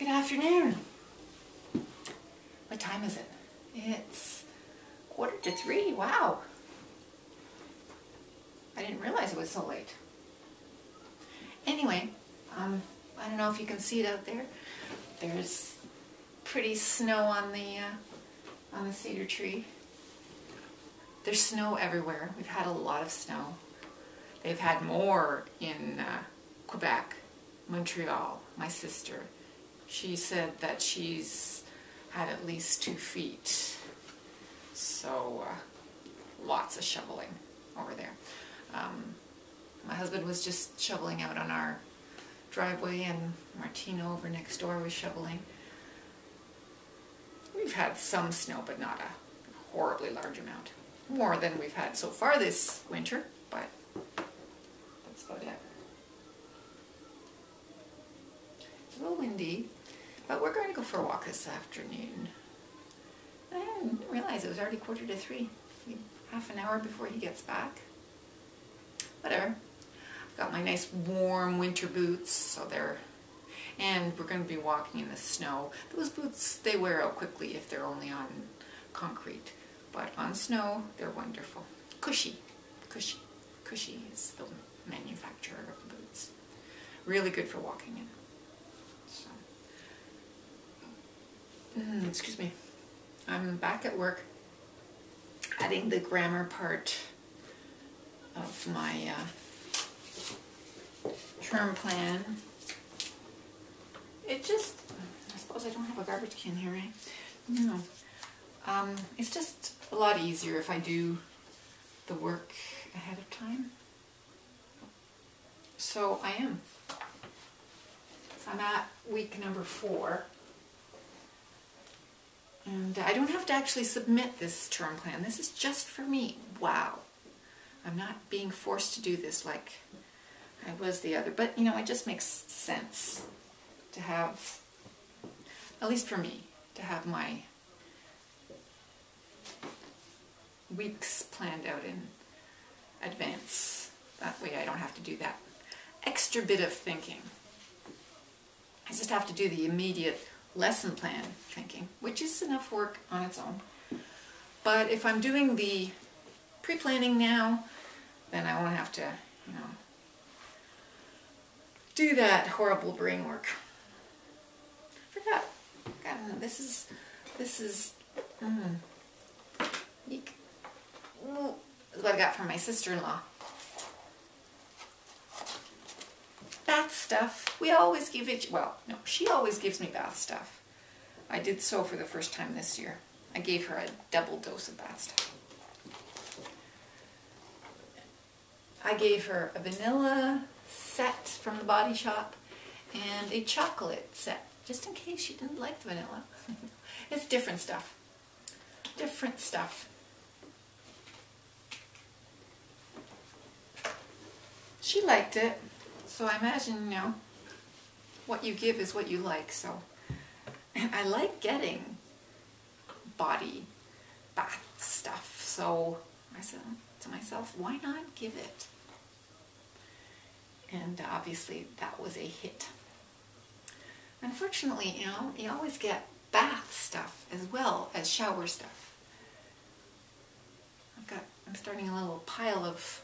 afternoon. What time is it? It's 2:45. Wow. I didn't realize it was so late. Anyway, I don't know if you can see it out there. There's pretty snow on the cedar tree. There's snow everywhere. We've had a lot of snow. They've had more in Quebec, Montreal. My sister, she said that she's had at least 2 feet. So lots of shoveling over there. My husband was just shoveling out on our driveway, and Martino over next door was shoveling. We've had some snow, but not a horribly large amount. More than we've had so far this winter, but that's about it. It's a little windy, but we're going to go for a walk this afternoon. I didn't realize it was already 2:45. Half an hour before he gets back. Whatever. I've got my nice warm winter boots, so and we're going to be walking in the snow. Those boots, they wear out quickly if they're only on concrete, but on snow, they're wonderful. Cushy is the manufacturer of the boots. Really good for walking in. So, excuse me. I'm back at work, adding the grammar part of my term plan. It just, I suppose I don't have a garbage can here, right? No. It's just a lot easier if I do the work ahead of time. So I am. So I'm at week number 4. And I don't have to actually submit this term plan. This is just for me. Wow. I'm not being forced to do this like I was the other. But, you know, it just makes sense to have, at least for me, to have my weeks planned out in advance. That way I don't have to do that extra bit of thinking. I just have to do the immediate lesson plan thinking, which is enough work on its own. But if I'm doing the pre-planning now, then I won't have to, you know, do that horrible brain work. Forgot. This is eek. Ooh, this is what I got from my sister-in-law. Bath stuff. We always give it, well, no, she always gives me bath stuff. I did so for the first time this year. I gave her a double dose of bath stuff. I gave her a vanilla set from the Body Shop and a chocolate set, just in case she didn't like the vanilla. It's different stuff. Different stuff. She liked it. So I imagine, you know, what you give is what you like. So I like getting body bath stuff. So I said to myself, why not give it? And obviously that was a hit. Unfortunately, you know, you always get bath stuff as well as shower stuff. I'm starting a little pile of,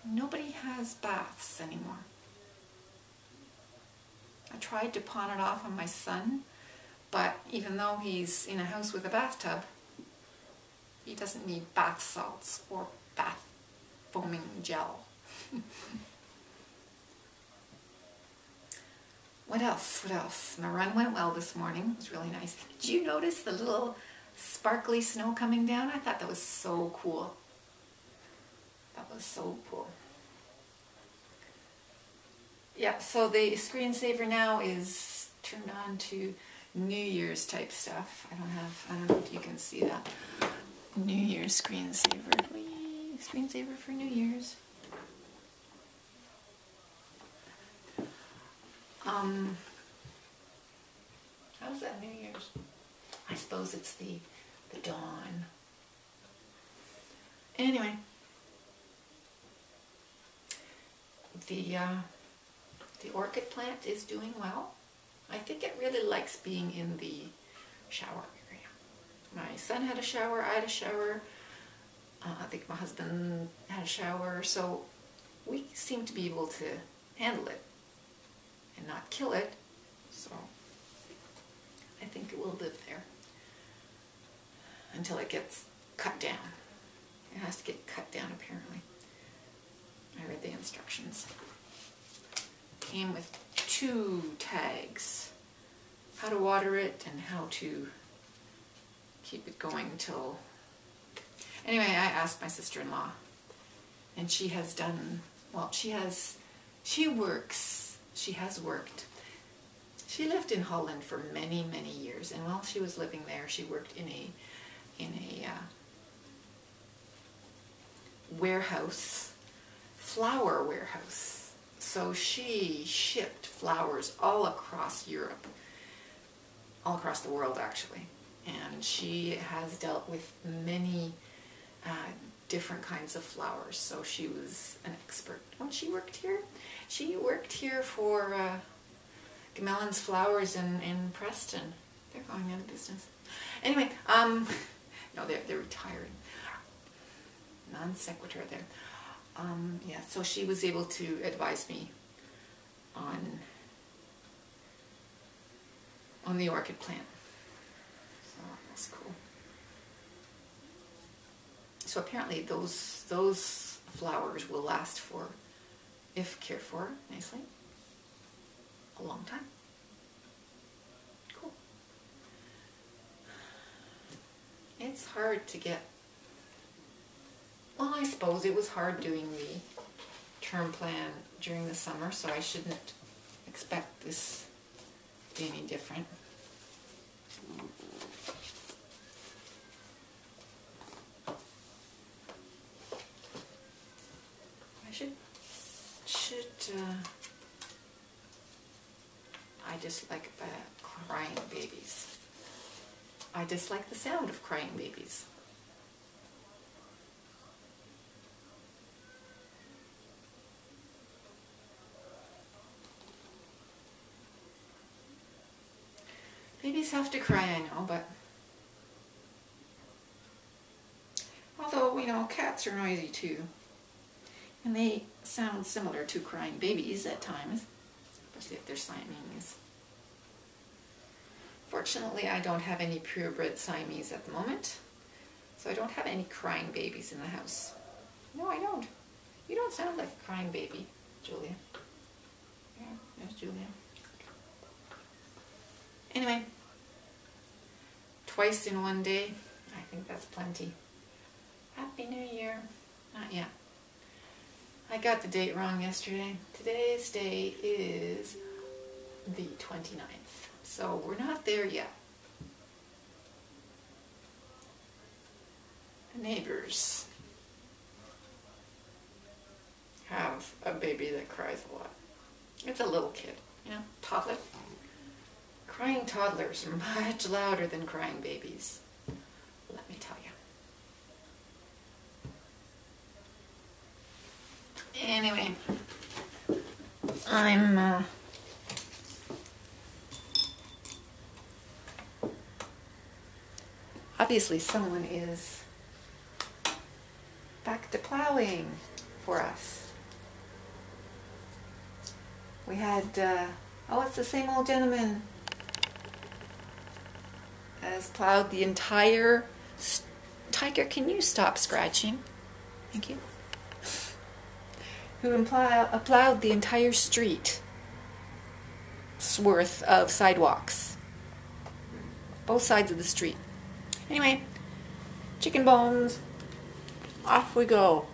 nobody has baths anymore. I tried to pawn it off on my son, but even though he's in a house with a bathtub, he doesn't need bath salts or bath foaming gel. What else? What else? My run went well this morning. It was really nice. Did you notice the little sparkly snow coming down? I thought that was so cool. That was so cool. Yeah, so the screensaver now is turned on to New Year's type stuff. I don't know if you can see that. New Year's screensaver. Whee! Screensaver for New Year's. How's that New Year's? I suppose it's the dawn. Anyway, the orchid plant is doing well. I think it really likes being in the shower area. My son had a shower, I had a shower, I think my husband had a shower, so we seem to be able to handle it and not kill it, so I think it will live there until it gets cut down. It has to get cut down apparently. I read the instructions. Came with 2 tags. How to water it and how to keep it going until... Anyway, I asked my sister-in-law, and she has done, well, she has worked. She lived in Holland for many, many years, and while she was living there, she worked in a warehouse, flower warehouse. So she shipped flowers all across Europe, all across the world actually, and she has dealt with many different kinds of flowers, so she was an expert. When she worked here for Gamellan's Flowers in Preston. They're going out of business. Anyway, no, they're retiring. Non sequitur there. Yeah, so she was able to advise me on the orchid plant. So that's cool. So apparently those flowers will last for, if cared for nicely, a long time. Cool. It's hard to get, well, I suppose it was hard doing the term plan during the summer, so I shouldn't expect this to be any different. I dislike crying babies. I dislike the sound of crying babies. Babies have to cry, I know, but although, you know, cats are noisy too. And they sound similar to crying babies at times, especially if they're Siamese. Fortunately, I don't have any purebred Siamese at the moment, so I don't have any crying babies in the house. No, I don't. You don't sound like a crying baby, Julia. Yeah, there's Julia. Anyway, twice in one day, I think that's plenty. Happy New Year. Not yet. I got the date wrong yesterday. Today's date is the 29th, so we're not there yet. The neighbors have a baby that cries a lot. It's a little kid, you know, toddler. Crying toddlers are much louder than crying babies, let me tell you. Anyway, I'm obviously someone is back to plowing for us. We had, oh, it's the same old gentleman has plowed the entire, Tiger, can you stop scratching? Thank you. Who plowed the entire street's worth of sidewalks. Both sides of the street. Anyway, chicken bones, off we go.